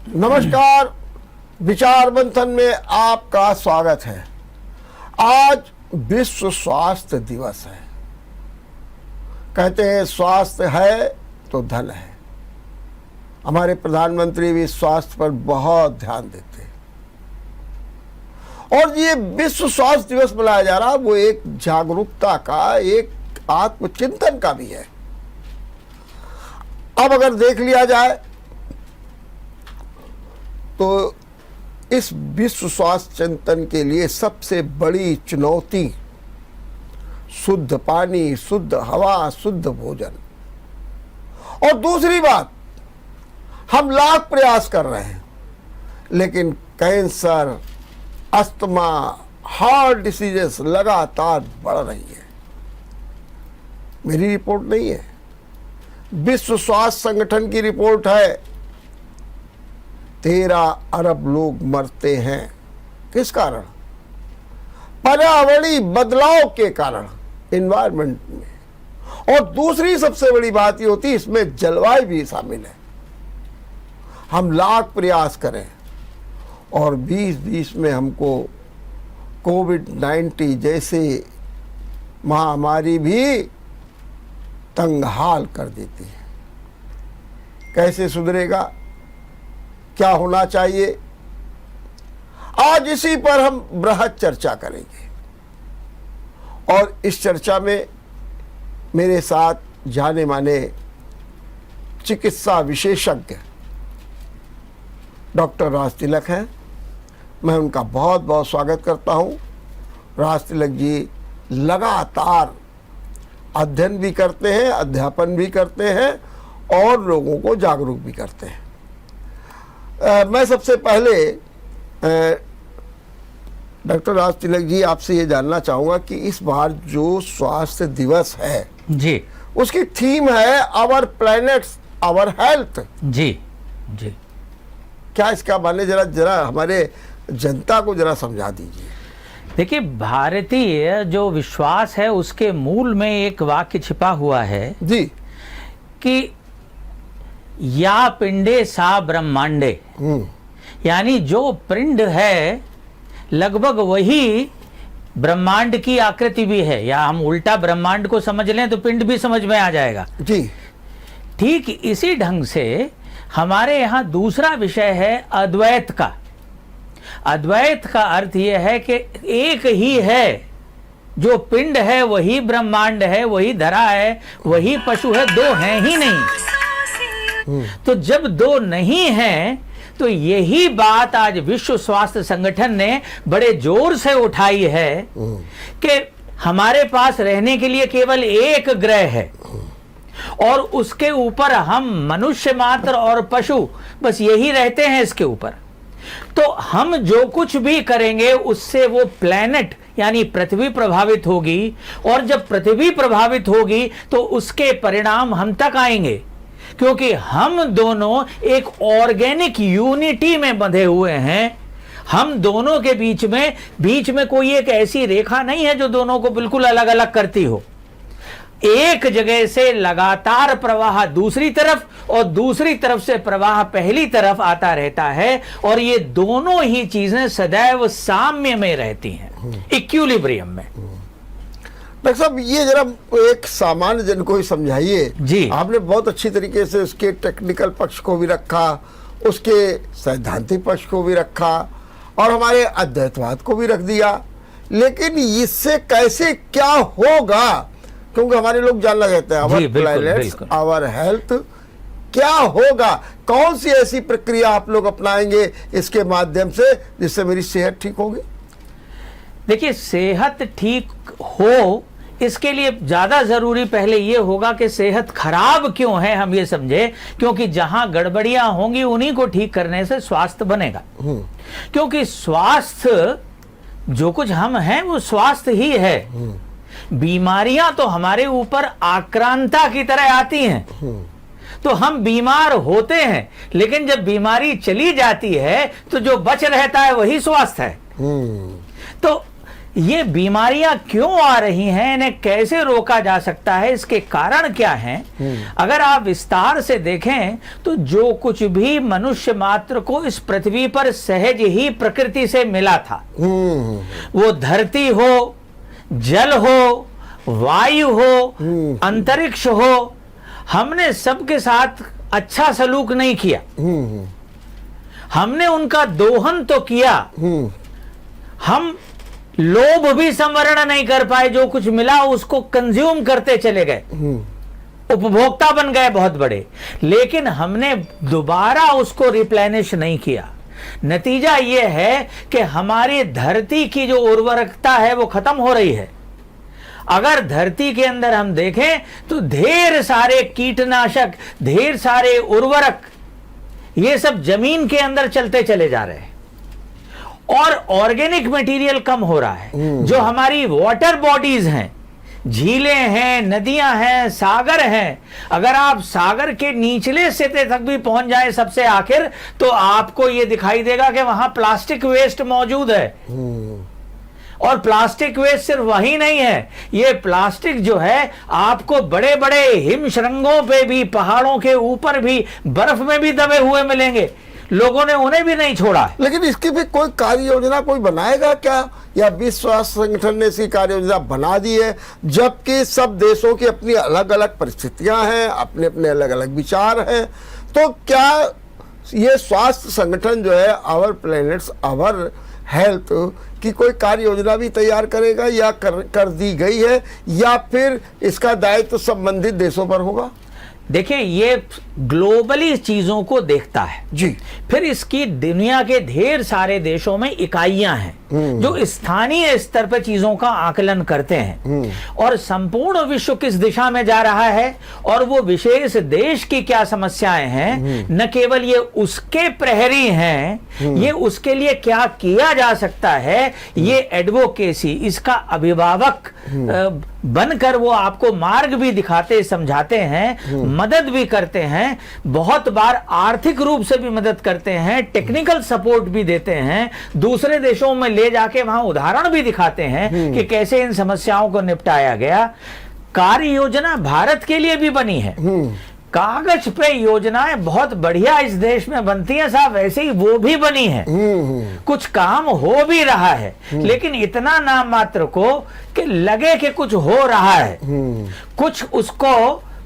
नमस्कार। विचार मंथन में आपका स्वागत है। आज विश्व स्वास्थ्य दिवस है। कहते हैं स्वास्थ्य है तो धन है। हमारे प्रधानमंत्री भी स्वास्थ्य पर बहुत ध्यान देते हैं और ये विश्व स्वास्थ्य दिवस मनाया जा रहा, वो एक जागरूकता का, एक आत्मचिंतन का भी है। अब अगर देख लिया जाए तो इस विश्व स्वास्थ्य चिंतन के लिए सबसे बड़ी चुनौती शुद्ध पानी, शुद्ध हवा, शुद्ध भोजन। और दूसरी बात, हम लाख प्रयास कर रहे हैं लेकिन कैंसर, अस्थमा, हार्ट डिसीजेस लगातार बढ़ रही है। मेरी रिपोर्ट नहीं है, विश्व स्वास्थ्य संगठन की रिपोर्ट है। 13 अरब लोग मरते हैं। किस कारण? पर्यावरणीय बदलाव के कारण, एनवायरमेंट में। और दूसरी सबसे बड़ी बात ये होती है, इसमें जलवायु भी शामिल है। हम लाख प्रयास करें और 2020 में हमको कोविड-19 जैसे महामारी भी तंगहाल कर देती है। कैसे सुधरेगा, क्या होना चाहिए, आज इसी पर हम बृहद चर्चा करेंगे। और इस चर्चा में मेरे साथ जाने माने चिकित्सा विशेषज्ञ डॉक्टर राज तिलक हैं। मैं उनका बहुत बहुत स्वागत करता हूं। राज तिलक जी लगातार अध्ययन भी करते हैं, अध्यापन भी करते हैं और लोगों को जागरूक भी करते हैं। मैं सबसे पहले डॉक्टर राज तिलक जी आपसे ये जानना चाहूँगा कि इस बार जो स्वास्थ्य दिवस है जी, उसकी थीम है आवर प्लैनेट आवर हेल्थ। जी जी, क्या इसका माने, जरा हमारे जनता को जरा समझा दीजिए। देखिए, भारतीय जो विश्वास है उसके मूल में एक वाक्य छिपा हुआ है जी कि या पिंडे सा ब्रह्मांडे, यानी जो पिंड है लगभग वही ब्रह्मांड की आकृति भी है। या हम उल्टा ब्रह्मांड को समझ लें तो पिंड भी समझ में आ जाएगा जी। ठीक इसी ढंग से हमारे यहाँ दूसरा विषय है अद्वैत का। अद्वैत का अर्थ यह है कि एक ही है, जो पिंड है वही ब्रह्मांड है, वही धरा है, वही पशु है, दो हैं ही नहीं। तो जब दो नहीं हैं तो यही बात आज विश्व स्वास्थ्य संगठन ने बड़े जोर से उठाई है कि हमारे पास रहने के लिए केवल एक ग्रह है और उसके ऊपर हम मनुष्य मात्र और पशु बस यही रहते हैं इसके ऊपर। तो हम जो कुछ भी करेंगे उससे वो प्लैनेट यानी पृथ्वी प्रभावित होगी और जब पृथ्वी प्रभावित होगी तो उसके परिणाम हम तक आएंगे, क्योंकि हम दोनों एक ऑर्गेनिक यूनिटी में बंधे हुए हैं। हम दोनों के बीच में कोई एक ऐसी रेखा नहीं है जो दोनों को बिल्कुल अलग अलग करती हो। एक जगह से लगातार प्रवाह दूसरी तरफ और दूसरी तरफ से प्रवाह पहली तरफ आता रहता है और ये दोनों ही चीजें सदैव साम्य में रहती हैं, इक्विलिब्रियम में। डॉक्टर साहब, ये जरा एक सामान्य जन को ही समझाइए जी। आपने बहुत अच्छी तरीके से उसके टेक्निकल पक्ष को भी रखा, उसके सैद्धांतिक पक्ष को भी रखा और हमारे अद्वैतवाद को भी रख दिया, लेकिन इससे कैसे क्या होगा, क्योंकि हमारे लोग जानना चाहते हैं आवर प्लैनेट आवर हेल्थ क्या होगा। कौन सी ऐसी प्रक्रिया आप लोग अपनाएंगे इसके माध्यम से जिससे मेरी सेहत ठीक होगी? देखिए, सेहत ठीक हो इसके लिए ज्यादा जरूरी पहले ये होगा कि सेहत खराब क्यों है हम ये समझे, क्योंकि जहां गड़बड़ियां होंगी उन्हीं को ठीक करने से स्वास्थ्य बनेगा। क्योंकि स्वास्थ्य जो कुछ हम हैं वो स्वास्थ्य ही है। बीमारियां तो हमारे ऊपर आक्रांता की तरह आती हैं, तो हम बीमार होते हैं, लेकिन जब बीमारी चली जाती है तो जो बच रहता है वही स्वास्थ्य है। तो ये बीमारियां क्यों आ रही हैं, इन्हें कैसे रोका जा सकता है, इसके कारण क्या हैं, अगर आप विस्तार से देखें तो जो कुछ भी मनुष्य मात्र को इस पृथ्वी पर सहज ही प्रकृति से मिला था, वो धरती हो, जल हो, वायु हो, अंतरिक्ष हो, हमने सबके साथ अच्छा सलूक नहीं किया। हमने उनका दोहन तो किया, हम लोभ भी संवरण नहीं कर पाए, जो कुछ मिला उसको कंज्यूम करते चले गए, उपभोक्ता बन गए बहुत बड़े, लेकिन हमने दोबारा उसको रिप्लेनिश नहीं किया। नतीजा यह है कि हमारी धरती की जो उर्वरकता है वो खत्म हो रही है। अगर धरती के अंदर हम देखें तो ढेर सारे कीटनाशक, ढेर सारे उर्वरक, ये सब जमीन के अंदर चलते चले जा रहे हैं और ऑर्गेनिक मटेरियल कम हो रहा है। जो हमारी वाटर बॉडीज हैं, झीलें हैं, नदियां हैं, सागर हैं, अगर आप सागर के निचले सिरे तक भी पहुंच जाए सबसे आखिर, तो आपको यह दिखाई देगा कि वहां प्लास्टिक वेस्ट मौजूद है। और प्लास्टिक वेस्ट सिर्फ वही नहीं है, ये प्लास्टिक जो है आपको बड़े बड़े हिम श्रृंगों पे भी, पहाड़ों के ऊपर भी, बर्फ में भी दबे हुए मिलेंगे। लोगों ने उन्हें भी नहीं छोड़ा। लेकिन इसकी भी कोई कार्य योजना कोई बनाएगा क्या, या विश्व स्वास्थ्य संगठन ने इसकी कार्य योजना बना दी है, जबकि सब देशों की अपनी अलग अलग परिस्थितियां हैं, अपने अपने अलग अलग विचार हैं? तो क्या ये स्वास्थ्य संगठन जो है आवर प्लैनेट्स आवर हेल्थ की कोई कार्य योजना भी तैयार करेगा, या कर दी गई है, या फिर इसका दायित्व संबंधित देशों पर होगा? देखिए, ये ग्लोबली चीजों को देखता है जी, फिर इसकी दुनिया के ढेर सारे देशों में इकाइयां हैं जो स्थानीय स्तर पर चीजों का आकलन करते हैं और संपूर्ण विश्व किस दिशा में जा रहा है और वो विशेष देश की क्या समस्याएं हैं, न केवल ये उसके प्रहरी हैं, ये उसके लिए क्या किया जा सकता है, ये एडवोकेसी, इसका अभिभावक बनकर वो आपको मार्ग भी दिखाते, समझाते हैं, मदद भी करते हैं, बहुत बार आर्थिक रूप से भी मदद करते हैं, टेक्निकल सपोर्ट भी देते हैं, दूसरे देशों में ले जाके वहां उदाहरण भी दिखाते हैं कि कैसे इन समस्याओं को निपटाया गया। कार्य योजना भारत के लिए भी बनी है। कागज पे योजनाएं बहुत बढ़िया इस देश में बनती हैं साहब, वैसे ही वो भी बनी है, कुछ काम हो भी रहा है, लेकिन इतना नाम मात्र को कि लगे कि कुछ हो रहा है, कुछ उसको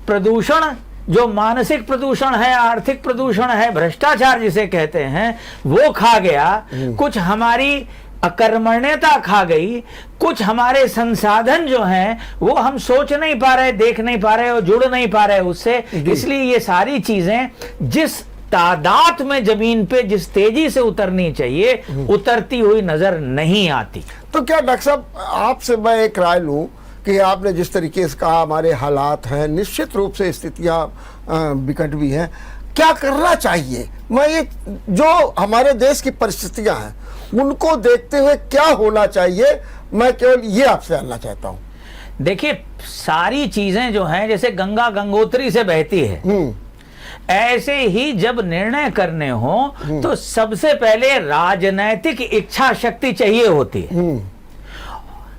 प्रदूषण, जो मानसिक प्रदूषण है, आर्थिक प्रदूषण है, भ्रष्टाचार जिसे कहते हैं, वो खा गया, कुछ हमारी अकर्मण्यता खा गई, कुछ हमारे संसाधन जो हैं वो हम सोच नहीं पा रहे, देख नहीं पा रहे और जुड़ नहीं पा रहे उससे, इसलिए ये सारी चीजें जिस तादाद में जमीन पे जिस तेजी से उतरनी चाहिए उतरती हुई नजर नहीं आती। तो क्या डॉक्टर साहब आपसे मैं एक राय लूं कि आपने जिस तरीके से कहा हमारे हालात हैं, निश्चित रूप से स्थितियां विकट भी हैं, क्या करना चाहिए? मैं ये जो हमारे देश की परिस्थितियां हैं उनको देखते हुए क्या होना चाहिए, मैं केवल ये आपसे जानना चाहता हूं। देखिए, सारी चीजें जो हैं जैसे गंगा गंगोत्री से बहती है, ऐसे ही जब निर्णय करने हो तो सबसे पहले राजनैतिक इच्छा शक्ति चाहिए होती है।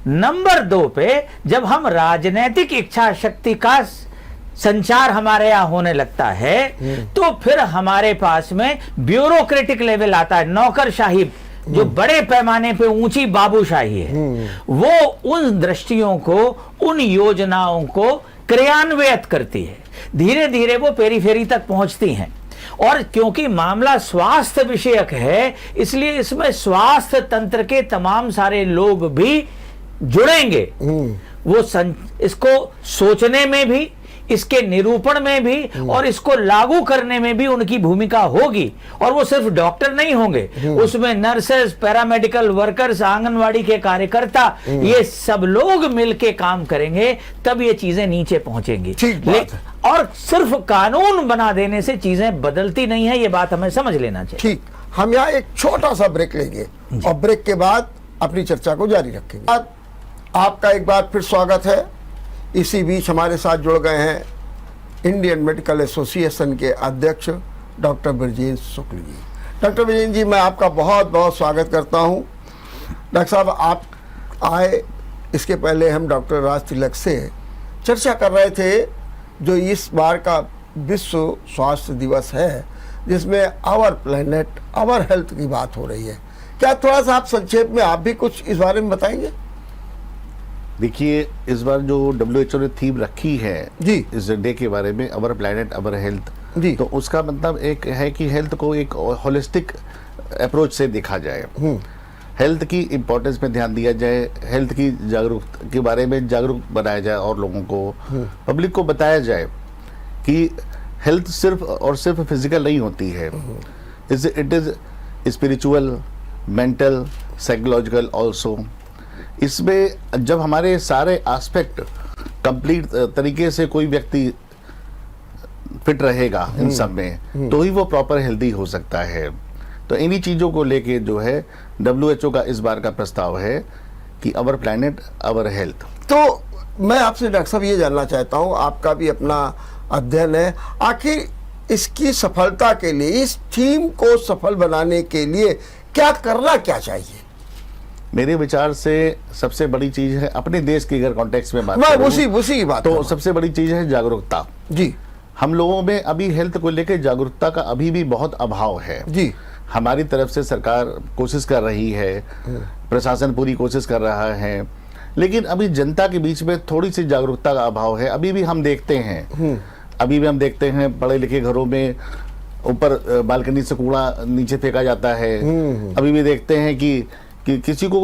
नंबर 2 पे जब हम राजनैतिक इच्छा शक्ति का संचार हमारे यहाँ होने लगता है तो फिर हमारे पास में ब्यूरोक्रेटिक लेवल आता है, नौकरशाही जो बड़े पैमाने पे ऊंची बाबूशाही है, वो उन दृष्टियों को, उन योजनाओं को क्रियान्वित करती है, धीरे धीरे वो पेरीफेरी तक पहुंचती हैं। और क्योंकि मामला स्वास्थ्य विषयक है इसलिए इसमें स्वास्थ्य तंत्र के तमाम सारे लोग भी जुड़ेंगे, वो इसको सोचने में भी, इसके निरूपण में भी और इसको लागू करने में भी उनकी भूमिका होगी। और वो सिर्फ डॉक्टर नहीं होंगे, उसमें नर्सेस, पैरामेडिकल वर्कर्स, आंगनवाड़ी के कार्यकर्ता, ये सब लोग मिलके काम करेंगे, तब ये चीजें नीचे पहुंचेंगी। और सिर्फ कानून बना देने से चीजें बदलती नहीं है, ये बात हमें समझ लेना चाहिए। ठीक, हम यहाँ एक छोटा सा ब्रेक लेंगे और ब्रेक के बाद अपनी चर्चा को जारी रखेंगे। आपका एक बार फिर स्वागत है। इसी बीच हमारे साथ जुड़ गए हैं इंडियन मेडिकल एसोसिएशन के अध्यक्ष डॉक्टर ब्रजेश शुक्ल जी। डॉक्टर ब्रजेश जी, मैं आपका बहुत बहुत स्वागत करता हूं। डॉक्टर साहब, आप आए, इसके पहले हम डॉक्टर राज तिलक से चर्चा कर रहे थे जो इस बार का विश्व स्वास्थ्य दिवस है, जिसमें आवर प्लेनेट आवर हेल्थ की बात हो रही है। क्या थोड़ा सा आप संक्षेप में आप भी कुछ इस बारे में बताएंगे? देखिए, इस बार जो WHO ने थीम रखी है जी इस डे के बारे में, अवर प्लेनेट अवर हेल्थ, जी, तो उसका मतलब एक है कि हेल्थ को एक होलिस्टिक अप्रोच से देखा जाए, हेल्थ की इम्पोर्टेंस पे ध्यान दिया जाए, हेल्थ की जागरूकता के बारे में जागरूक बनाया जाए और लोगों को, पब्लिक को बताया जाए कि हेल्थ सिर्फ और सिर्फ फिजिकल नहीं होती है, it is spiritual, mental, psychological also. इसमें जब हमारे सारे एस्पेक्ट कंप्लीट तरीके से कोई व्यक्ति फिट रहेगा इन सब में, तो ही वो प्रॉपर हेल्दी हो सकता है। तो इन्हीं चीज़ों को लेके जो है WHO का इस बार का प्रस्ताव है कि अवर प्लैनेट अवर हेल्थ। तो मैं आपसे डॉक्टर साहब ये जानना चाहता हूँ, आपका भी अपना अध्ययन है, आखिर इसकी सफलता के लिए, इस थीम को सफल बनाने के लिए क्या करना क्या चाहिए? मेरे विचार से सबसे बड़ी चीज है, अपने देश की अगर कॉन्टेक्स्ट में बात मैं करूं, उसी की बात तो सबसे बड़ी चीज है जागरूकता। जी, हम लोगों में अभी हेल्थ को लेकर जागरूकता का अभी भी बहुत अभाव है। जी, हमारी तरफ से सरकार कोशिश कर रही है, प्रशासन पूरी कोशिश कर रहा है, लेकिन अभी जनता के बीच में थोड़ी सी जागरूकता का अभाव है। अभी भी हम देखते हैं पढ़े लिखे घरों में ऊपर बालकनी से कूड़ा नीचे फेंका जाता है। अभी भी देखते हैं कि किसी को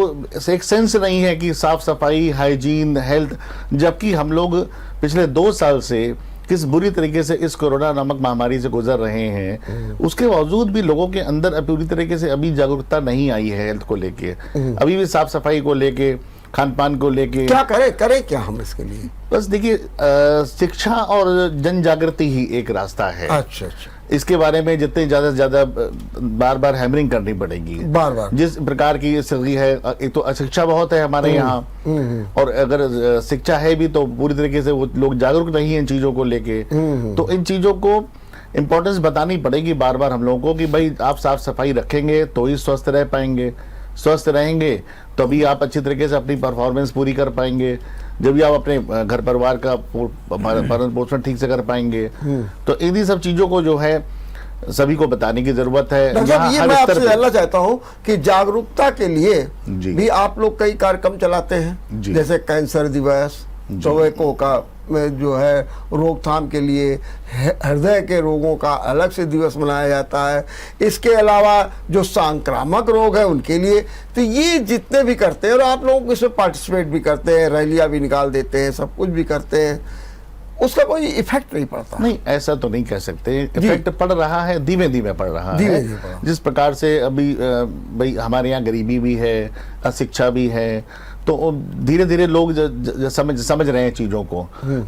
एक सेंस नहीं है कि साफ सफाई, हाइजीन, हेल्थ, जबकि हम लोग पिछले 2 साल से किस बुरी तरीके से इस कोरोना नामक महामारी से गुजर रहे हैं, उसके बावजूद भी लोगों के अंदर पूरी तरीके से अभी जागरूकता नहीं आई है हेल्थ को लेके। अभी भी साफ सफाई को लेके, खान पान को लेके क्या करें क्या हम इसके लिए? बस देखिए, शिक्षा और जन जागृति ही एक रास्ता है। अच्छा, इसके बारे में जितने ज्यादा से ज्यादा बार बार हैमरिंग करनी पड़ेगी, बार जिस प्रकार की स्थिति है। एक तो अशिक्षा बहुत है हमारे यहाँ, और अगर शिक्षा है भी तो पूरी तरीके से वो लोग जागरूक नहीं है इन चीजों को लेके। तो इन चीजों को इम्पोर्टेंस बतानी पड़ेगी बार बार हम लोगों को कि भाई आप साफ सफाई रखेंगे तो ही स्वस्थ रह पाएंगे, स्वस्थ रहेंगे तभी आप अच्छी तरीके से अपनी परफॉर्मेंस पूरी कर पाएंगे, जब भी आप अपने घर परिवार का भरण पोषण ठीक से कर पाएंगे। तो इन्हीं सब चीजों को जो है सभी को बताने की जरूरत है। ये मैं आपसे जानना चाहता हूं कि जागरूकता के लिए भी आप लोग कई कार्यक्रम चलाते हैं, जैसे कैंसर दिवस, टोबैको का जो है रोकथाम के लिए, हृदय के रोगों का अलग से दिवस मनाया जाता है, इसके अलावा जो सांक्रामक रोग है उनके लिए। तो ये जितने भी करते हैं, और आप लोग इसमें पार्टिसिपेट भी करते हैं, रैलियां भी निकाल देते हैं, सब कुछ भी करते हैं, उसका कोई इफेक्ट नहीं पड़ता? नहीं, ऐसा तो नहीं कह सकते। इफेक्ट पड़ रहा है, धीमे धीमे पड़ रहा है। जिस प्रकार से अभी भाई हमारे यहाँ गरीबी भी है, अशिक्षा भी है, तो धीरे धीरे लोग समझ रहे हैं चीजों को।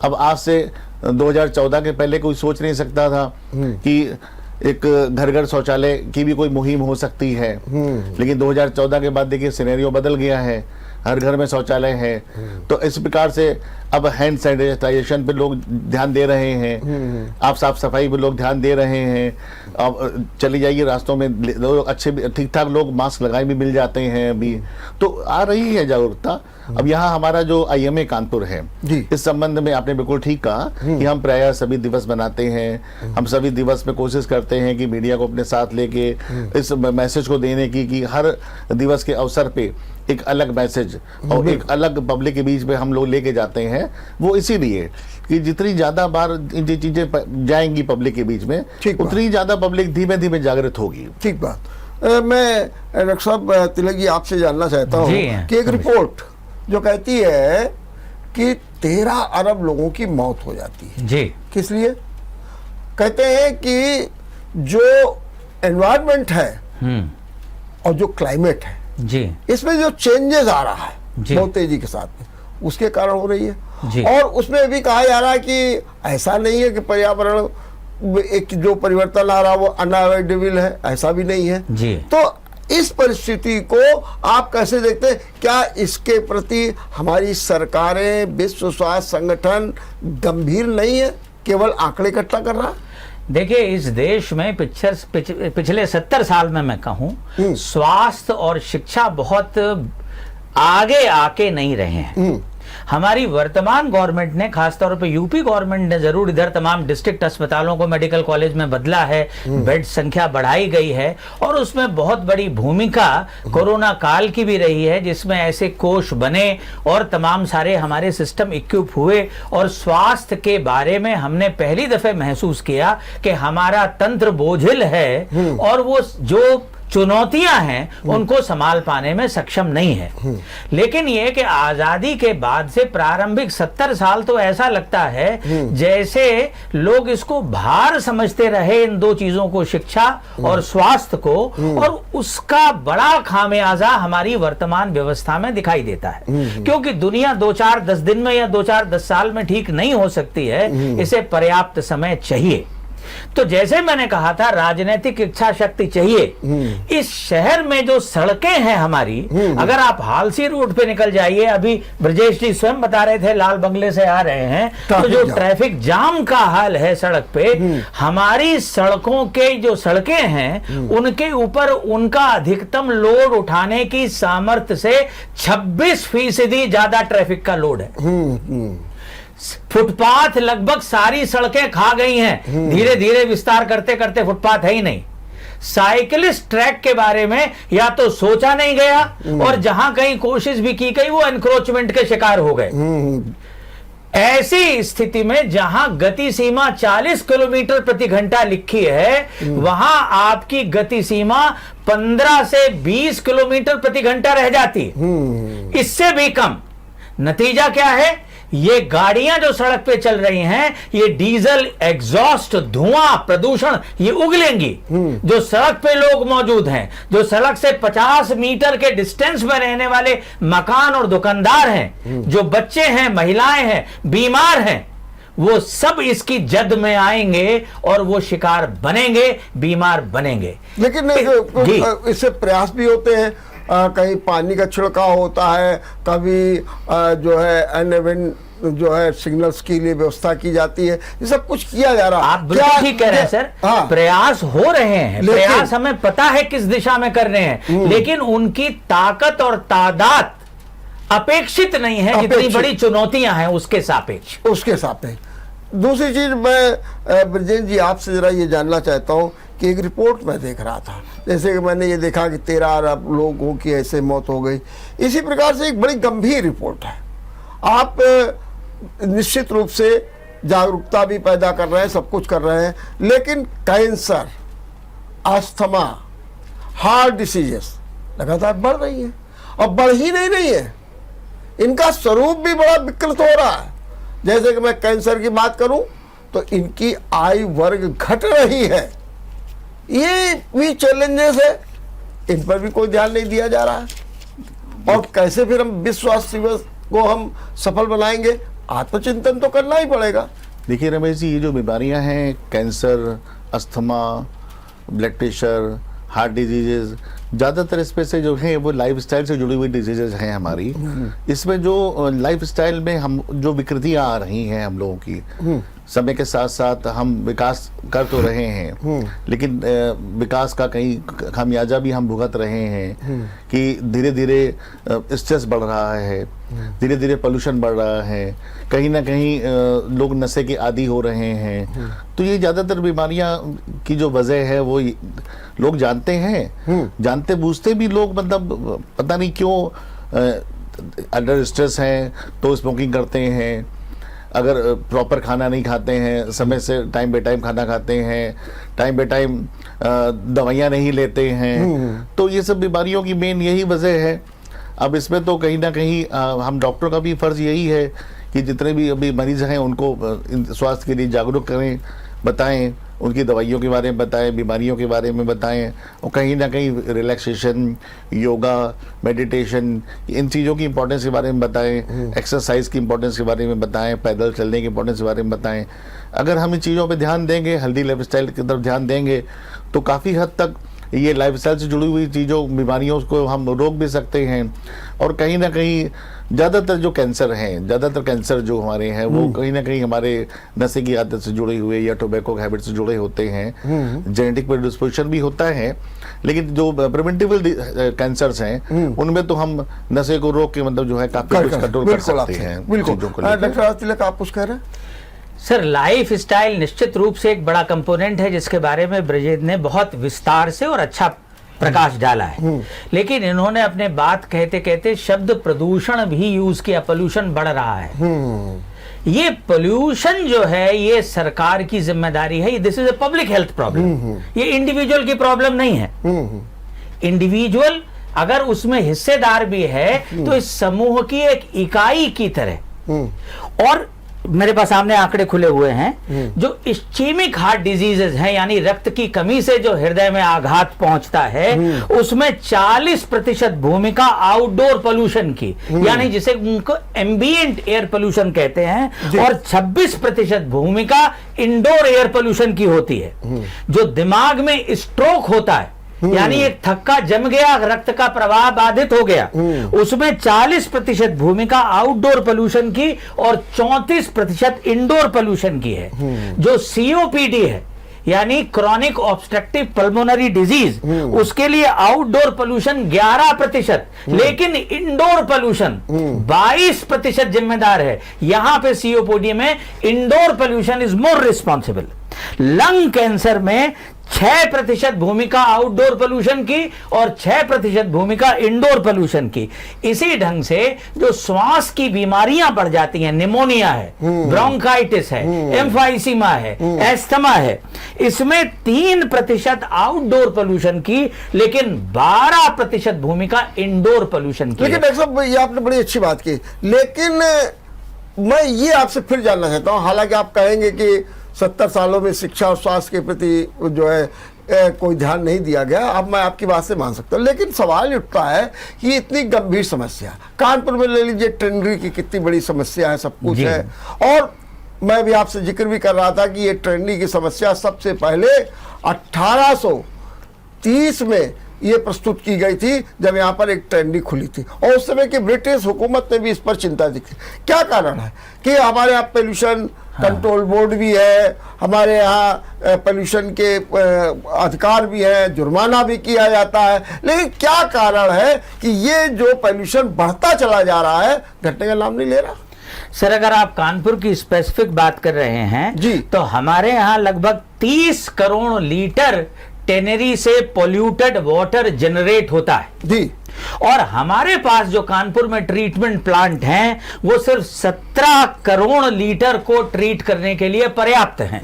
अब आज से 2014 के पहले कोई सोच नहीं सकता था कि एक घर घर शौचालय की भी कोई मुहिम हो सकती है, लेकिन 2014 के बाद देखिए सिनेरियो बदल गया है, हर घर में शौचालय है। तो इस प्रकार से अब हैंड सैनिटाइजेशन पे लोग ध्यान दे रहे हैं, आप साफ सफाई पे लोग ध्यान दे रहे हैं। अब चली जाइए रास्तों में लोग अच्छे ठीक ठाक लोग मास्क लगाए भी मिल जाते हैं अभी, तो आ रही है जागरूकता। अब यहाँ हमारा जो IMA कानपुर है, इस संबंध में आपने बिल्कुल ठीक कहा कि हम प्रायः सभी दिवस बनाते हैं। हम सभी दिवस में कोशिश करते हैं कि मीडिया को अपने साथ लेके इस मैसेज को देने की कि हर दिवस के अवसर पे एक अलग मैसेज और एक अलग पब्लिक के बीच में हम लोग लेके जाते हैं। वो इसीलिए कि जितनी ज्यादा बार इन चीजें जाएंगी पब्लिक के बीच में, उतनी ज्यादा पब्लिक धीमे धीमे जागृत होगी। ठीक बात। मैं डॉक्टर साहब तिलक जी आपसे जानना चाहता हूँ कि एक रिपोर्ट जो कहती है कि 13 अरब लोगों की मौत हो जाती है जी, किस लिए? कहते हैं कि जो एनवायरनमेंट है और जो क्लाइमेट है जी, इसमें जो चेंजेस आ रहा है बहुत तेजी के साथ में, उसके कारण हो रही है जी। और उसमें भी कहा जा रहा है कि ऐसा नहीं है कि पर्यावरण एक जो परिवर्तन आ रहा है वो अनअवॉइडेबल है, ऐसा भी नहीं है जी। तो इस परिस्थिति को आप कैसे देखते हैं? क्या इसके प्रति हमारी सरकारें, विश्व स्वास्थ्य संगठन गंभीर नहीं है, केवल आंकड़े इकट्ठा कर रहा? देखिए, इस देश में पिछले 70 साल में मैं कहूँ स्वास्थ्य और शिक्षा बहुत आगे आके नहीं रहे हैं। हमारी वर्तमान गवर्नमेंट ने, खासतौर पे यूपी गवर्नमेंट ने जरूर इधर तमाम डिस्ट्रिक्ट अस्पतालों को मेडिकल कॉलेज में बदला है, बेड संख्या बढ़ाई गई है, और उसमें बहुत बड़ी भूमिका कोरोना काल की भी रही है, जिसमें ऐसे कोष बने और तमाम सारे हमारे सिस्टम इक्विप हुए, और स्वास्थ्य के बारे में हमने पहली दफे महसूस किया कि हमारा तंत्र बोझिल है और वो जो चुनौतियां हैं उनको संभाल पाने में सक्षम नहीं है। लेकिन यह कि आजादी के बाद से प्रारंभिक 70 साल तो ऐसा लगता है जैसे लोग इसको भार समझते रहे, इन दो चीजों को, शिक्षा और स्वास्थ्य को, और उसका बड़ा खामियाजा हमारी वर्तमान व्यवस्था में दिखाई देता है। क्योंकि दुनिया 2-4-10 दिन में या 2-4-10 साल में ठीक नहीं हो सकती है, इसे पर्याप्त समय चाहिए। तो जैसे मैंने कहा था, राजनीतिक इच्छा शक्ति चाहिए। इस शहर में जो सड़कें हैं हमारी, अगर आप हालसी रोड पे निकल जाइए, अभी ब्रजेश जी स्वयं बता रहे थे लाल बंगले से आ रहे हैं, तो जो ट्रैफिक जाम का हाल है सड़क पे, हमारी सड़कों के जो सड़कें हैं उनके ऊपर उनका अधिकतम लोड उठाने की सामर्थ्य से 26% ज्यादा ट्रैफिक का लोड है। फुटपाथ लगभग सारी सड़कें खा गई हैं, धीरे धीरे विस्तार करते करते फुटपाथ है ही नहीं। साइकिलिस्ट ट्रैक के बारे में या तो सोचा नहीं गया, और जहां कहीं कोशिश भी की गई वो एनक्रोचमेंट के शिकार हो गए। ऐसी स्थिति में जहां गति सीमा 40 किलोमीटर प्रति घंटा लिखी है, वहां आपकी गति सीमा 15 से 20 किलोमीटर प्रति घंटा रह जाती है, इससे भी कम। नतीजा क्या है? ये गाड़ियां जो सड़क पे चल रही हैं, ये डीजल एग्जॉस्ट, धुआं, प्रदूषण, ये उगलेंगी। जो सड़क पे लोग मौजूद हैं, जो सड़क से 50 मीटर के डिस्टेंस में रहने वाले मकान और दुकानदार हैं, जो बच्चे हैं, महिलाएं हैं, बीमार हैं, वो सब इसकी जद में आएंगे और वो शिकार बनेंगे, बीमार बनेंगे। लेकिन इससे प्रयास भी होते हैं, कहीं पानी का छिड़काव होता है, कभी जो है अनइवन जो है सिग्नल्स के लिए व्यवस्था की जाती है, ये सब कुछ किया जा रहा है। आप बिल्कुल ठीक कह रहे हैं सर। हाँ, प्रयास हो रहे हैं, प्रयास हमें पता है किस दिशा में कर रहे हैं, लेकिन उनकी ताकत और तादाद अपेक्षित नहीं है, जितनी बड़ी चुनौतियां हैं उसके सापेक्ष। दूसरी चीज मैं ब्रजेश जी आपसे जरा ये जानना चाहता हूँ कि एक रिपोर्ट मैं देख रहा था, जैसे कि मैंने ये देखा कि 13 अरब लोगों की ऐसे मौत हो गई, इसी प्रकार से एक बड़ी गंभीर रिपोर्ट है। आप निश्चित रूप से जागरूकता भी पैदा कर रहे हैं, सब कुछ कर रहे हैं, लेकिन कैंसर, अस्थमा, हार्ट डिसीजेस लगातार बढ़ रही है, और बढ़ ही नहीं रही है, इनका स्वरूप भी बड़ा विकृत हो रहा है। जैसे कि मैं कैंसर की बात करूं तो इनकी आयु वर्ग घट रही है, ये भी चैलेंजेस है, इन पर भी कोई ध्यान नहीं दिया जा रहा है। और कैसे फिर हम विश्व स्वास्थ्य दिवस को हम सफल बनाएंगे? आत्मचिंतन तो करना ही पड़ेगा। देखिए रमेश जी, ये जो बीमारियां हैं, cancer, asthma, blood pressure, heart diseases, ज़्यादातर इसमें से जो है वो लाइफस्टाइल से जुड़ी हुई डिजीजेज हैं हमारी। इसमें जो लाइफस्टाइल में हम जो विकृतियां आ रही हैं हम लोगों की, समय के साथ साथ हम विकास कर तो रहे हैं, लेकिन विकास का कहीं खामियाजा भी हम भुगत रहे हैं कि धीरे धीरे स्ट्रेस बढ़ रहा है, धीरे धीरे पोल्यूशन बढ़ रहा है, कहीं ना कहीं लोग नशे के आदी हो रहे हैं। तो ये ज़्यादातर बीमारियां की जो वजह है वो लोग जानते हैं, जानते बूझते भी लोग मतलब पता नहीं क्यों अंडर स्ट्रेस हैं तो स्मोकिंग करते हैं, अगर प्रॉपर खाना नहीं खाते हैं, समय से टाइम बाय टाइम खाना खाते हैं, टाइम बाय टाइम दवाइयाँ नहीं लेते हैं, तो ये सब बीमारियों की मेन यही वजह है। अब इसमें तो कहीं ना कहीं हम डॉक्टर का भी फर्ज यही है कि जितने भी अभी मरीज हैं उनको स्वास्थ्य के लिए जागरूक करें, बताएं, उनकी दवाइयों के बारे में बताएं, बीमारियों के बारे में बताएं, और कहीं ना कहीं रिलैक्सेशन, योगा, मेडिटेशन, इन चीज़ों की इंपॉर्टेंस के बारे में बताएं, एक्सरसाइज की इंपॉर्टेंस के बारे में बताएं, पैदल चलने की इंपॉर्टेंस के बारे में बताएं। अगर हम इन चीज़ों पे ध्यान देंगे, हेल्दी लाइफस्टाइल की तरफ ध्यान देंगे, तो काफ़ी हद तक ये लाइफस्टाइल से जुड़ी हुई चीज़ों बीमारियों को हम रोक भी सकते हैं। और कहीं ना कहीं ज़्यादातर जो कैंसर हैं, ज़्यादातर कैंसर जो हमारे हैं वो कहीं ना कहीं हमारे नशे की आदत से जुड़े हुए या टोबैको हैबिट से जुड़े होते हैं। जेनेटिक प्रेडिस्पोजिशन भी होता है, लेकिन जो प्रिवेंटिबल कैंसर्स हैं उनमें तो हम नशे को रोक के मतलब जो है काफी कुछ कंट्रोल कर सकते हैं। बिल्कुल डॉक्टर तिलक, आप कुछ कह रहे हैं? सर, लाइफ स्टाइल निश्चित रूप से एक बड़ा कंपोनेंट है जिसके बारे में ब्रजेश ने बहुत विस्तार से और अच्छा प्रकाश डाला है। लेकिन इन्होंने अपने बात कहते कहते शब्द प्रदूषण भी यूज किया। पोल्यूशन बढ़ रहा है। ये पोल्यूशन जो है ये सरकार की जिम्मेदारी है। This is a public health problem. ये इंडिविजुअल की प्रॉब्लम नहीं है। इंडिविजुअल अगर उसमें हिस्सेदार भी है तो इस समूह की एक इकाई की तरह। और मेरे पास सामने आंकड़े खुले हुए हैं। जो इस्चेमिक हार्ट डिजीजेज हैं, यानी रक्त की कमी से जो हृदय में आघात पहुंचता है, उसमें 40% भूमिका आउटडोर पोल्यूशन की, यानी जिसे उनको एम्बिएंट एयर पोल्यूशन कहते हैं, और 26% भूमिका इंडोर एयर पोल्यूशन की होती है। जो दिमाग में स्ट्रोक होता है, यानी एक थक्का जम गया, रक्त का प्रवाह बाधित हो गया, उसमें 40% भूमिका आउटडोर पोल्यूशन की और 34% इंडोर पोल्यूशन की है। जो सीओपीडी है, यानी क्रॉनिक ऑब्स्ट्रक्टिव पल्मोनरी डिजीज, उसके लिए आउटडोर पोल्यूशन 11%, लेकिन इंडोर पोल्यूशन 22% जिम्मेदार है। यहां पे सीओपीडी में indoor pollution is more responsible. Lung cancer में 6% भूमिका आउटडोर पोल्यूशन की और 6% भूमिका इंडोर पोल्यूशन की। इसी ढंग से जो श्वास की बीमारियां बढ़ जाती हैं, निमोनिया है, ब्रोंकाइटिस है, एम्फाइसीमा है, एस्थमा है, इसमें 3% आउटडोर पोल्यूशन की, लेकिन 12% भूमिका इंडोर पोल्यूशन की। लेकिन डॉक्टर साहब, ये आपने बड़ी अच्छी बात की, लेकिन मैं ये आपसे फिर जानना चाहता हूं, हालांकि आप कहेंगे कि 70 सालों में शिक्षा और स्वास्थ्य के प्रति जो है कोई ध्यान नहीं दिया गया। अब मैं आपकी बात से मान सकता हूँ, लेकिन सवाल उठता है कि इतनी गंभीर समस्या, कानपुर में ले लीजिए, ट्रेनरी की कितनी बड़ी समस्या है, सब कुछ है। और मैं भी आपसे जिक्र भी कर रहा था कि ये ट्रेनरी की समस्या सबसे पहले 1830 में ये प्रस्तुत की गई थी, जब यहाँ पर एक ट्रेनरी खुली थी, और उस समय की ब्रिटिश हुकूमत ने भी इस पर चिंता दिखी। क्या कारण है कि हमारे यहाँ पोल्यूशन कंट्रोल बोर्ड भी है, हमारे यहाँ पोल्यूशन के अधिकार भी है, जुर्माना भी किया जाता है, लेकिन क्या कारण है कि ये जो पोल्यूशन बढ़ता चला जा रहा है, घटने का नाम नहीं ले रहा? सर, अगर आप कानपुर की स्पेसिफिक बात कर रहे हैं जी, तो हमारे यहाँ लगभग 30 करोड़ लीटर टेनरी से पोल्यूटेड वाटर जनरेट होता है जी। और हमारे पास जो कानपुर में ट्रीटमेंट प्लांट हैं वो सिर्फ 17 करोड़ लीटर को ट्रीट करने के लिए पर्याप्त हैं।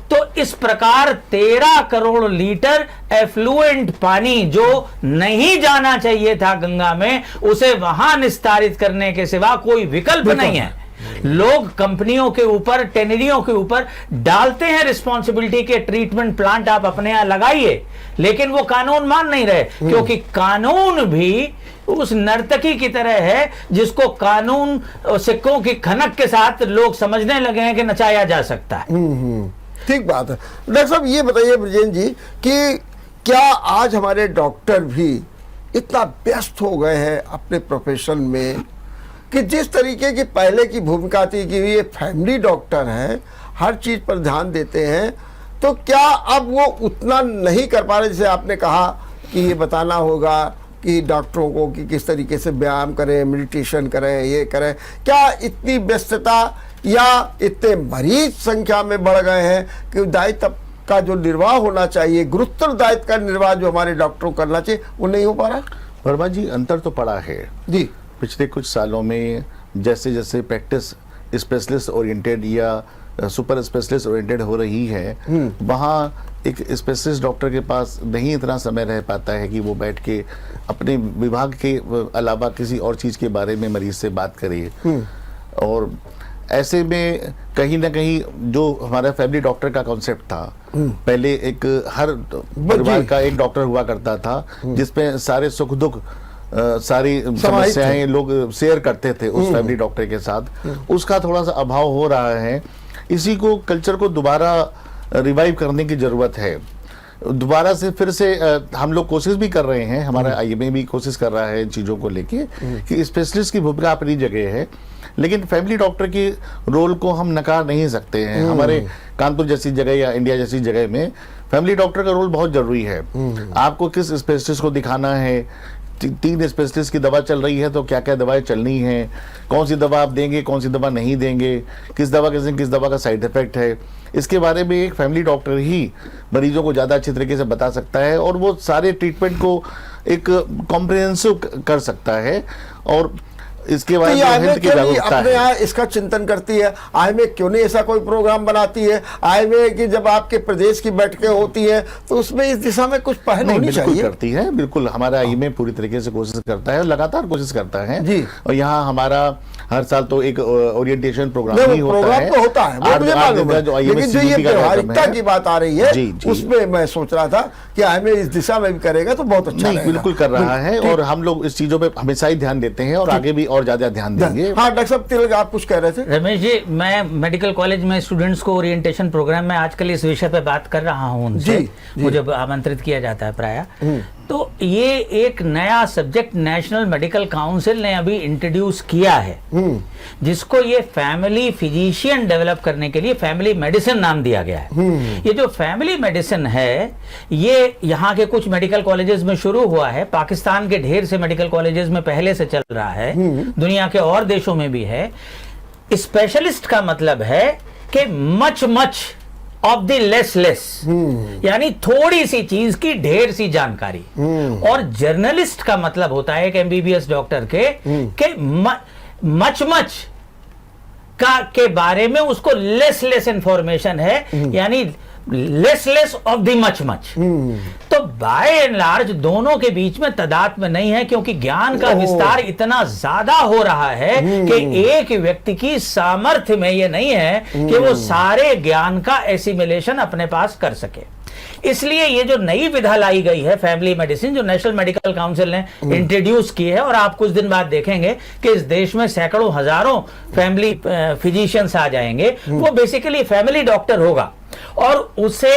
तो इस प्रकार 13 करोड़ लीटर एफ्लुएंट पानी जो नहीं जाना चाहिए था गंगा में, उसे वहां निस्तारित करने के सिवा कोई विकल्प नहीं है। लोग कंपनियों के ऊपर, टेनरियों के ऊपर डालते हैं रिस्पॉन्सिबिलिटी के ट्रीटमेंट प्लांट आप अपने यहां लगाइए, लेकिन वो कानून मान नहीं रहे, क्योंकि कानून भी उस नर्तकी की तरह है जिसको कानून सिक्कों की खनक के साथ लोग समझने लगे हैं कि नचाया जा सकता है। ठीक बात है। डॉक्टर साहब, ये बताइए ब्रजेश जी कि क्या आज हमारे डॉक्टर भी इतना व्यस्त हो गए हैं अपने प्रोफेशन में कि जिस तरीके की पहले की भूमिका थी कि ये फैमिली डॉक्टर हैं, हर चीज़ पर ध्यान देते हैं, तो क्या अब वो उतना नहीं कर पा रहे? जैसे आपने कहा कि ये बताना होगा कि डॉक्टरों को कि किस तरीके से व्यायाम करें, मेडिटेशन करें, ये करें, क्या इतनी व्यस्तता या इतने मरीज संख्या में बढ़ गए हैं कि दायित्व का जो निर्वाह होना चाहिए, गुरुतर दायित्व का निर्वाह जो हमारे डॉक्टरों को करना चाहिए, वो नहीं हो पा रहा? वर्मा जी, अंतर तो पड़ा है जी। पिछले कुछ सालों में जैसे जैसे प्रैक्टिस स्पेशलिस्ट ओरिएंटेड या सुपर स्पेशलिस्ट ओरिएंटेड हो रही है, वहाँ एक स्पेशलिस्ट डॉक्टर के पास नहीं इतना समय रह पाता है कि वो बैठ के अपने विभाग के अलावा किसी और चीज़ के बारे में मरीज से बात करे। और ऐसे में कहीं ना कहीं जो हमारा फैमिली डॉक्टर का कॉन्सेप्ट था, पहले एक हर परिवार का एक डॉक्टर हुआ करता था जिसमें सारे सुख दुख, सारी समस्याएं लोग शेयर करते थे उस फैमिली डॉक्टर के साथ, उसका थोड़ा सा अभाव हो रहा है। इसी को कल्चर को दोबारा रिवाइव करने की जरूरत है। दोबारा से फिर से हम लोग कोशिश भी कर रहे हैं, हमारा आईएमए भी कोशिश कर रहा है इन चीज़ों को लेके कि स्पेशलिस्ट की भूमिका अपनी जगह है, लेकिन फैमिली डॉक्टर की रोल को हम नकार नहीं सकते हैं। हमारे कानपुर जैसी जगह या इंडिया जैसी जगह में फैमिली डॉक्टर का रोल बहुत जरूरी है। आपको किस स्पेशलिस्ट को दिखाना है, 3 स्पेशलिस्ट की दवा चल रही है तो क्या क्या दवाएं चलनी है, कौन सी दवा आप देंगे, कौन सी दवा नहीं देंगे, किस दवा का साइड इफेक्ट है, इसके बारे में एक फैमिली डॉक्टर ही मरीजों को ज़्यादा अच्छी तरीके से बता सकता है और वो सारे ट्रीटमेंट को एक कॉम्प्रिहेंसिव कर सकता है। और इसके बाद हेल्थ की जागरूकता अपने यहाँ इसका चिंतन करती है, आईएमए क्यों नहीं ऐसा कोई प्रोग्राम बनाती है? आईएमए की जब आपके प्रदेश की बैठकें होती हैं तो उसमें इस दिशा में कुछ पहल होनी चाहिए। करती है, बिल्कुल हमारा आईएमए पूरी तरीके से कोशिश करता है, लगातार कोशिश करता है जी। और यहाँ हमारा हर साल तो एक ओरिएंटेशन प्रोग्राम ही होता है, तो होता है, वो मुझे मालूम है, लेकिन जो ये व्यवहारिकता की बात आ रही है उसमें मैं सोच रहा था कि आईएमए इस दिशा में भी करेगा तो बहुत अच्छा रहेगा। बिल्कुल कर रहा है और हम लोग इस चीजों पे हमेशा ही ध्यान देते हैं और आगे भी और ज्यादा ध्यान देंगे। हाँ डॉक्टर साहब तिलक आप कुछ कह रहे थे। रमेश जी, मैं मेडिकल कॉलेज में स्टूडेंट्स को ओरिएंटेशन प्रोग्राम में आजकल इस विषय पे बात कर रहा हूँ उनसे, मुझे आमंत्रित किया जाता है प्रायः। तो ये एक नया सब्जेक्ट नेशनल मेडिकल काउंसिल ने अभी इंट्रोड्यूस किया है, जिसको ये फैमिली फिजिशियन डेवलप करने के लिए फैमिली मेडिसिन नाम दिया गया है। ये जो फैमिली मेडिसिन है ये यहाँ के कुछ मेडिकल कॉलेजेस में शुरू हुआ है, पाकिस्तान के ढेर से मेडिकल कॉलेजेस में पहले से चल रहा है, दुनिया के और देशों में भी है। स्पेशलिस्ट का मतलब है कि मच ऑफ द लेस, यानी थोड़ी सी चीज की ढेर सी जानकारी। और जर्नलिस्ट का मतलब होता है कि एमबीबीएस डॉक्टर के मच के बारे में उसको लेस इंफॉर्मेशन है, यानी लेस ऑफ द मच। तो बाय एंड लार्ज दोनों के बीच में तदाद में नहीं है, क्योंकि ज्ञान का विस्तार इतना ज्यादा हो रहा है कि एक व्यक्ति की सामर्थ्य में यह नहीं है कि वो सारे ज्ञान का एसिमिलेशन अपने पास कर सके। इसलिए ये जो नई विधा लाई गई है फैमिली मेडिसिन, जो नेशनल मेडिकल काउंसिल ने इंट्रोड्यूस की है, और आप कुछ दिन बाद देखेंगे कि इस देश में सैकड़ों हजारों फैमिली फिजिशियंस आ जाएंगे। वो बेसिकली फैमिली डॉक्टर होगा और उसे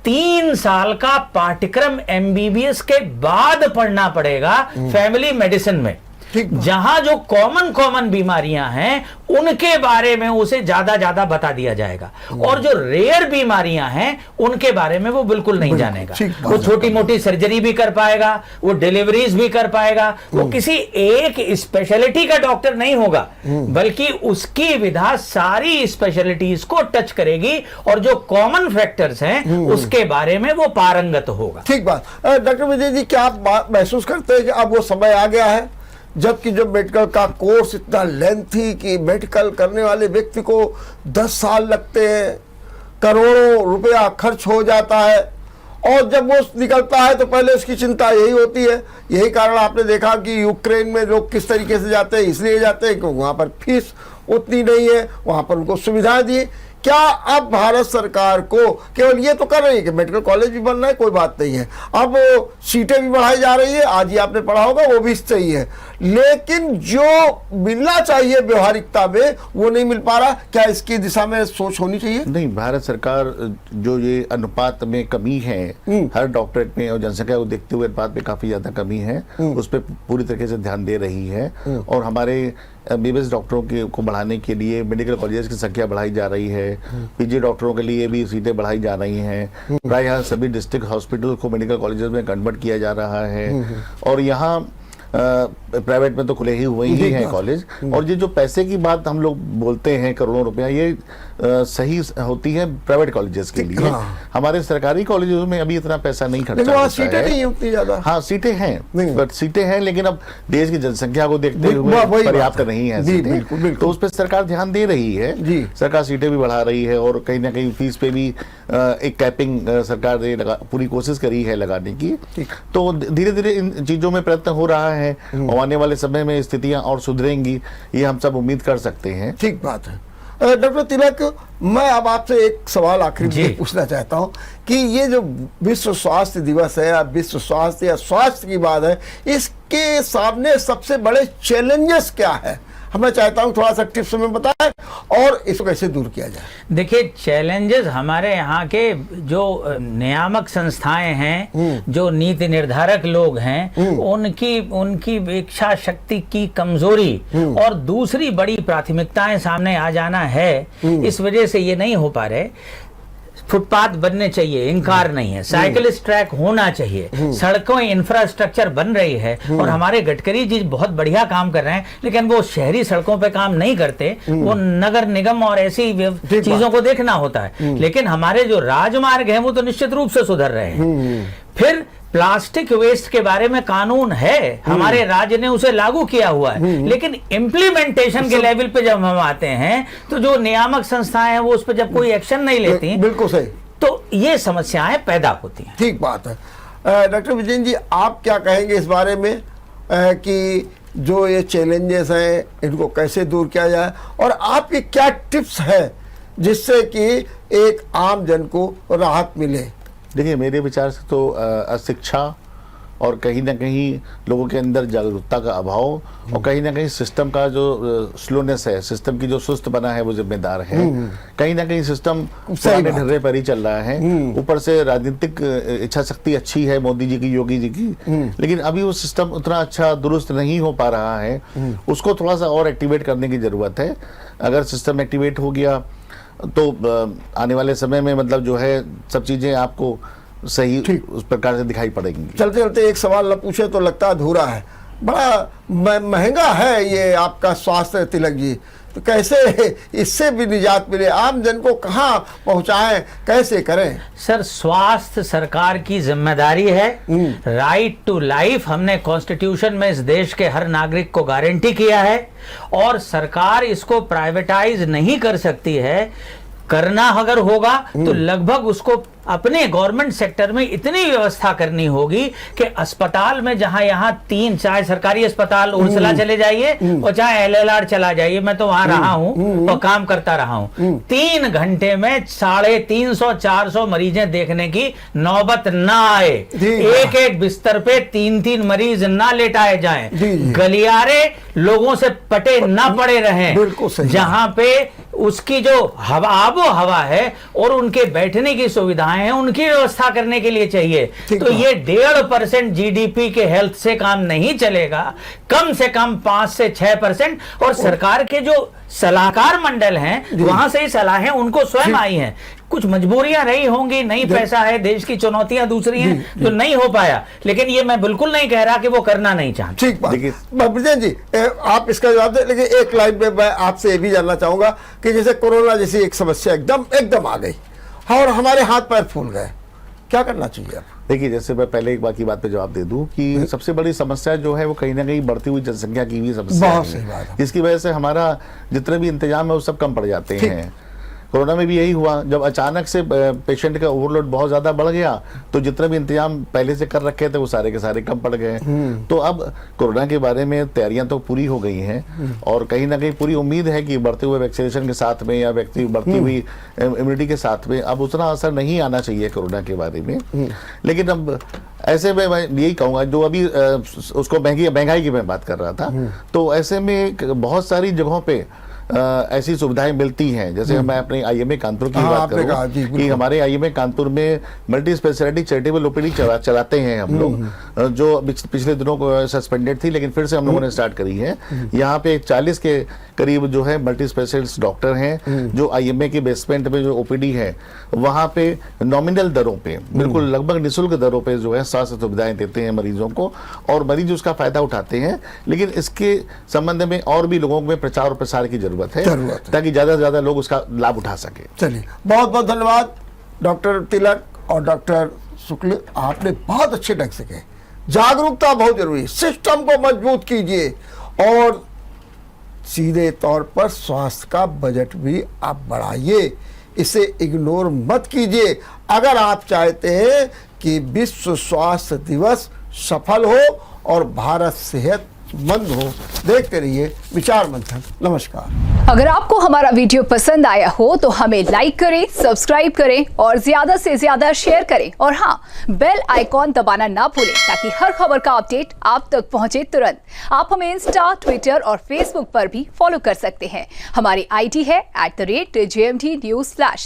3 साल का पाठ्यक्रम एमबीबीएस के बाद पढ़ना पड़ेगा फैमिली मेडिसिन में, जहां जो कॉमन बीमारियां हैं उनके बारे में उसे ज्यादा बता दिया जाएगा, और जो रेयर बीमारियां हैं उनके बारे में वो बिल्कुल नहीं जानेगा। वो छोटी मोटी सर्जरी भी कर पाएगा, वो डिलीवरीज भी कर पाएगा, वो किसी एक स्पेशलिटी का डॉक्टर नहीं होगा, बल्कि उसकी विधा सारी स्पेशलिटीज को टच करेगी और जो कॉमन फैक्टर्स हैं उसके बारे में वो पारंगत होगा। ठीक बात। डॉक्टर विजय जी, क्या आप महसूस करते हैं कि अब वो समय आ गया है जबकि जब मेडिकल का कोर्स इतना लेंथी कि मेडिकल करने वाले व्यक्ति को 10 साल लगते हैं, करोड़ों रुपया खर्च हो जाता है, और जब वो निकलता है तो पहले उसकी चिंता यही होती है। यही कारण आपने देखा कि यूक्रेन में लोग किस तरीके से जाते हैं, इसलिए जाते हैं क्योंकि वहाँ पर फीस उतनी नहीं है, वहाँ पर उनको सुविधाएं दी। क्या अब भारत सरकार को केवल ये तो कर रही है कि मेडिकल कॉलेज भी बन रहा है, कोई बात नहीं है, अब सीटें भी बढ़ाई जा रही है, आज ही आपने पढ़ा होगा, वो भी सही है, लेकिन जो मिलना चाहिए व्यवहारिकता में वो नहीं मिल पा रहा। क्या इसकी दिशा में सोच होनी चाहिए? नहीं, भारत सरकार जो ये अनुपात में कमी है हर डॉक्टरेट में और जनसंख्या को देखते हुए अनुपात में काफी ज्यादा कमी है, उस पर पूरी तरीके से ध्यान दे रही है। और हमारे एमबीबीएस डॉक्टरों को बढ़ाने के लिए मेडिकल कॉलेजेस की संख्या बढ़ाई जा रही है, पीजी डॉक्टरों के लिए भी सीटें बढ़ाई जा रही हैं, प्रायः सभी डिस्ट्रिक्ट हॉस्पिटल को मेडिकल कॉलेजेस में कन्वर्ट किया जा रहा है, और यहाँ प्राइवेट में तो खुले ही हुए ही हैं कॉलेज। और ये जो पैसे की बात हम लोग बोलते हैं करोड़ों रुपया, ये सही होती है प्राइवेट कॉलेजेस के लिए। हमारे सरकारी कॉलेजों में अभी इतना पैसा नहीं खर्चा होता है। सीटें नहीं उतनी ज्यादा। हाँ, सीटें हैं, बट सीटें हैं, लेकिन अब देश की जनसंख्या को देखते हुए पर्याप्त नहीं है सीटें, तो उस पर सरकार ध्यान दे रही है। सरकार सीटें भी बढ़ा रही है और कहीं ना कहीं फीस पे भी एक कैपिंग सरकार ने पूरी कोशिश करी है लगाने की। तो धीरे धीरे इन चीजों में प्रयत्न हो रहा है, और आने वाले समय में स्थितियां और सुधरेंगी, ये हम सब उम्मीद कर सकते हैं। ठीक बात है। डॉक्टर तिलक, मैं अब आपसे एक सवाल आखिरी पूछना चाहता हूं कि ये जो विश्व स्वास्थ्य दिवस है या विश्व स्वास्थ्य या स्वास्थ्य की बात है, इसके सामने सबसे बड़े चैलेंजेस क्या है? मैं चाहता हूं थोड़ा सा टिप्स में बताएं और इसको कैसे दूर किया जाए। देखिए, चैलेंजेस हमारे यहाँ के जो नियामक संस्थाएं हैं, जो नीति निर्धारक लोग हैं, उनकी इच्छा शक्ति की कमजोरी और दूसरी बड़ी प्राथमिकताएं सामने आ जाना है, इस वजह से ये नहीं हो पा रहे। फुटपाथ बनने चाहिए, इनकार नहीं है, साइकिलिस्ट ट्रैक होना चाहिए, सड़कों इंफ्रास्ट्रक्चर बन रही है और हमारे गडकरी जी बहुत बढ़िया काम कर रहे हैं, लेकिन वो शहरी सड़कों पे काम नहीं करते, वो नगर निगम और ऐसी चीजों को देखना होता है। लेकिन हमारे जो राजमार्ग हैं वो तो निश्चित रूप से सुधर रहे हैं। फिर प्लास्टिक वेस्ट के बारे में कानून है, हमारे राज्य ने उसे लागू किया हुआ है, लेकिन इम्प्लीमेंटेशन के लेवल पे जब हम आते हैं तो जो नियामक संस्थाएं हैं वो उस पर जब कोई एक्शन नहीं लेती, बिल्कुल सही, तो ये समस्याएं पैदा होती हैं। ठीक बात है। डॉक्टर विजयन जी, आप क्या कहेंगे इस बारे में कि जो ये चैलेंजेस हैं इनको कैसे दूर किया जाए, और आपकी क्या टिप्स है जिससे कि एक आम जन को राहत मिले? देखिए, मेरे विचार से तो अशिक्षा और कहीं ना कहीं लोगों के अंदर जागरूकता का अभाव और कहीं ना कहीं सिस्टम का जो स्लोनेस है, सिस्टम की जो सुस्त बना है वो जिम्मेदार है। कहीं ना कहीं सिस्टम पुराने ढर्रे पर ही चल रहा है। ऊपर से राजनीतिक इच्छा शक्ति अच्छी है मोदी जी की, योगी जी की, लेकिन अभी वो सिस्टम उतना अच्छा दुरुस्त नहीं हो पा रहा है। उसको थोड़ा सा और एक्टिवेट करने की जरूरत है। अगर सिस्टम एक्टिवेट हो गया तो आने वाले समय में मतलब जो है सब चीजें आपको सही उस प्रकार से दिखाई पड़ेंगी। चलते चलते एक सवाल न पूछे तो लगता अधूरा है। बड़ा महंगा है ये आपका स्वास्थ्य तिलक जी, तो कैसे इससे भी निजात मिले, आम जन को कहाँ पहुँचाएं, कैसे करें? सर, स्वास्थ्य सरकार की जिम्मेदारी है। राइट टू लाइफ हमने कॉन्स्टिट्यूशन में इस देश के हर नागरिक को गारंटी किया है और सरकार इसको प्राइवेटाइज नहीं कर सकती है। करना अगर होगा तो लगभग उसको अपने गवर्नमेंट सेक्टर में इतनी व्यवस्था करनी होगी कि अस्पताल में जहां यहां चाहे सरकारी अस्पताल उर्सला चले जाइए और चाहे एलएलआर चला जाइए, मैं तो वहां रहा हूं और काम करता रहा हूं, 3 घंटे में 350-400 मरीजें देखने की नौबत ना आए। एक एक बिस्तर पे 3-3 मरीज ना लेटाए जाएं, गलियारे लोगों से पटे ना पड़े रहें, जहां पे उसकी जो आबो हवा है और उनके बैठने की सुविधाएं हैं उनकी व्यवस्था करने के लिए चाहिए। तो ये 1.5% जीडीपी के हेल्थ से काम नहीं चलेगा, कम से कम 5 से 6%। और सरकार के जो सलाहकार मंडल हैं वहां से ही सलाहें उनको स्वयं आई हैं। कुछ मजबूरियां रही होंगी, नहीं पैसा है, देश की चुनौतियां दूसरी हैं जो नहीं हो पाया, लेकिन ये मैं बिल्कुल नहीं कह रहा कि वो करना नहीं चाहते। ठीक बात। विजयन जी, आप इसका जवाब दें, लेकिन एक लाइन में मैं आपसे ये भी जानना चाहूंगा कि जैसे कोरोना जैसी एक समस्या एकदम आ गई और हमारे हाथ पैर फूल गए, क्या करना चाहिए? देखिए, जैसे मैं पहले एक बाकी बात पे जवाब दे दूं कि सबसे बड़ी समस्या जो है वो कहीं ना कहीं बढ़ती हुई जनसंख्या की भी समस्या है, जिसकी वजह से हमारा जितने भी इंतजाम है वो सब कम पड़ जाते हैं। कोरोना में भी यही हुआ, जब अचानक से पेशेंट का ओवरलोड बहुत ज्यादा बढ़ गया तो जितने भी इंतजाम पहले से कर रखे थे वो सारे के सारे कम पड़ गए। तो अब कोरोना के बारे में तैयारियां तो पूरी हो गई हैं और कहीं ना कहीं पूरी उम्मीद है कि बढ़ते हुए वैक्सीनेशन के साथ में या बढ़ती हुई इम्यूनिटी के साथ में अब उतना असर नहीं आना चाहिए कोरोना के बारे में। लेकिन अब ऐसे में मैं यही कहूँगा, जो अभी उसको महंगाई की मैं बात कर रहा था, तो ऐसे में बहुत सारी जगहों पे ऐसी सुविधाएं मिलती हैं। जैसे मैं अपने आईएमए कानपुर की बात करूं कि हमारे आईएमए कानपुर में मल्टी स्पेशलिटी चैरिटेबल ओपीडी चलाते हैं हम लोग, जो पिछले दिनों को सस्पेंडेड थी लेकिन फिर से हम लोगों ने स्टार्ट करी है। यहाँ पे 40 के करीब जो है मल्टी स्पेशलिस्ट डॉक्टर हैं जो आईएमए के बेसमेंट में जो ओपीडी है वहाँ पे नॉमिनल दरों पे, बिल्कुल लगभग निःशुल्क दरों पे जो है स्वास्थ्य सुविधाएं देते हैं मरीजों को और मरीज उसका फायदा उठाते हैं। लेकिन इसके संबंध में और भी लोगों में प्रचार और प्रसार की जरूरत है ताकि ज्यादा से ज्यादा लोग उसका लाभ उठा सके। चलिए, बहुत बहुत धन्यवाद डॉक्टर तिलक और डॉक्टर शुक्ल, आपने बहुत अच्छे ढंग से कहे जागरूकता बहुत जरूरी है, सिस्टम को मजबूत कीजिए और सीधे तौर पर स्वास्थ्य का बजट भी आप बढ़ाइए, इसे इग्नोर मत कीजिए अगर आप चाहते हैं कि विश्व स्वास्थ्य दिवस सफल हो और भारत सेहत मंद हो। देखते रहिए विचार मंथन। नमस्कार। अगर आपको हमारा वीडियो पसंद आया हो तो हमें लाइक करें, सब्सक्राइब करें और ज्यादा से ज्यादा शेयर करें और हाँ, बेल आइकॉन दबाना ना भूलें ताकि हर खबर का अपडेट आप तक पहुंचे तुरंत। आप हमें इंस्टा, ट्विटर और फेसबुक पर भी फॉलो कर सकते हैं। हमारी आईडी है @JMT News Flash।